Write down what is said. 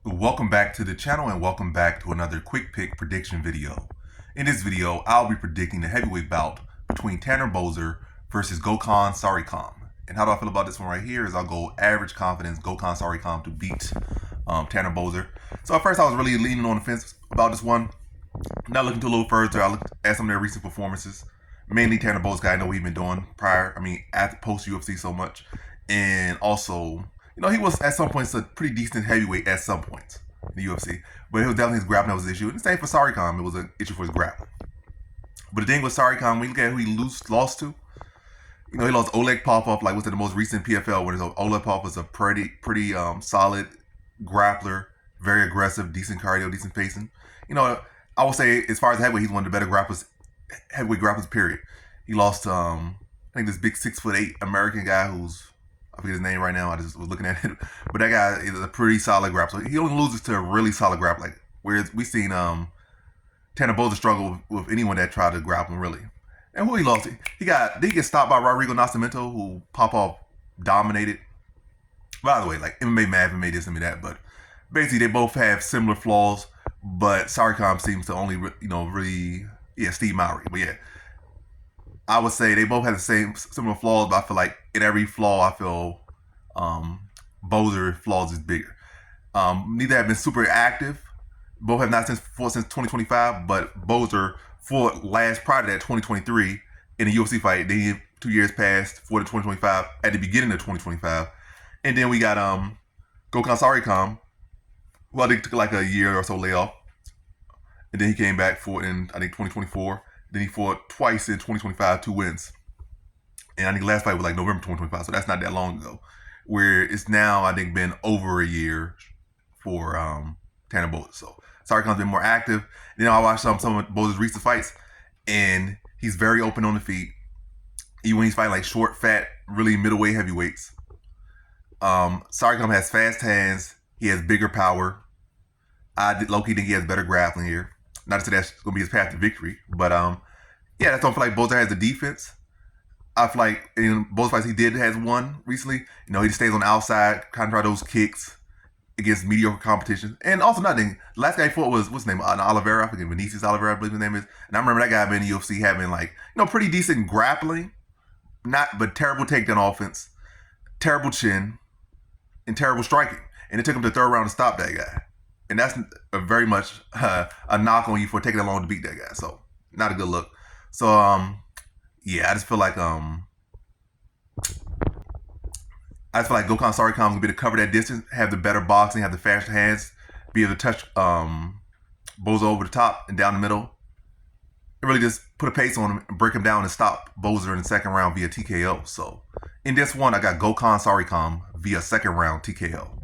Welcome back to the channel and welcome back to another quick pick prediction video. In this video, I'll be predicting the heavyweight bout between Tanner Boser versus Gokhan Saricam. And how do I feel about this one right here is I'll go average confidence Gokhan Saricam to beat Tanner Boser. So at first I was really leaning on the fence about this one. Now looking to a little further, I looked at some of their recent performances. Mainly Tanner Boser, I know what he's been doing prior. At post UFC so much. And also, he was at some points a pretty decent heavyweight at some points in the UFC. But it was definitely his grappling that was the issue. And the same for Saricam, it was an issue for his grappling. But the thing with Saricam, when you look at who he lost to, he lost Oleg Popov, like was the most recent PFL where Oleg Popov was a pretty solid grappler, very aggressive, decent cardio, decent pacing. I would say as far as heavyweight, he's one of the better heavyweight grapplers, period. He lost I think this big 6'8" American guy who's, I forget his name right now, I just was looking at it. But that guy is a pretty solid grappler. He only loses to a really solid grappler. Whereas we've seen Tanner Boser struggle with anyone that tried to grapple him, really. And who he lost to? He get stopped by Rodrigo Nascimento, who Popov dominated. By the way, like MMA math, MMA this, MMA that, but basically they both have similar flaws. But Saricam seems to only, really, Steve Mowry. But yeah, I would say they both have the same similar flaws, but I feel like in every flaw, I feel Boser flaws is bigger. Neither have been super active. Both have not fought since 2025, but Boser fought prior to that 2023 in a UFC fight. Then 2 years passed for the 2025 at the beginning of 2025, and then we got Gokhan Saricam, who I think took like a year or so layoff, and then he came back for in I think 2024. Then he fought twice in 2025, 2 wins. And I think the last fight was like November 2025, so that's not that long ago. Where it's now, I think, been over a year for Tanner Boser. So Saricam's been more active. Then I watched some of Boser's recent fights, and he's very open on the feet. Even when he's fighting like short, fat, really middleweight heavyweights. Saricam has fast hands. He has bigger power. I low-key think he has better grappling here. Not to say that's going to be his path to victory, but that's why I feel like Boser has the defense. I feel like in both fights he has won recently. He just stays on the outside, kind of try those kicks against mediocre competition. And also nothing. The last guy he fought was, what's his name? Oliveira. I forget, Vinicius Oliveira, I believe his name is. And I remember that guy been in the UFC having like, pretty decent grappling, but terrible takedown offense, terrible chin, and terrible striking. And it took him to the third round to stop that guy. And that's very much a knock on you for taking that long to beat that guy. So not a good look. So I just feel like Gokhan Saricam gonna be able to cover that distance, have the better boxing, have the faster hands, be able to touch Boser over the top and down the middle. It really just put a pace on him and break him down and stop Boser in the second round via TKO. So in this one, I got Gokhan Saricam via second round TKO.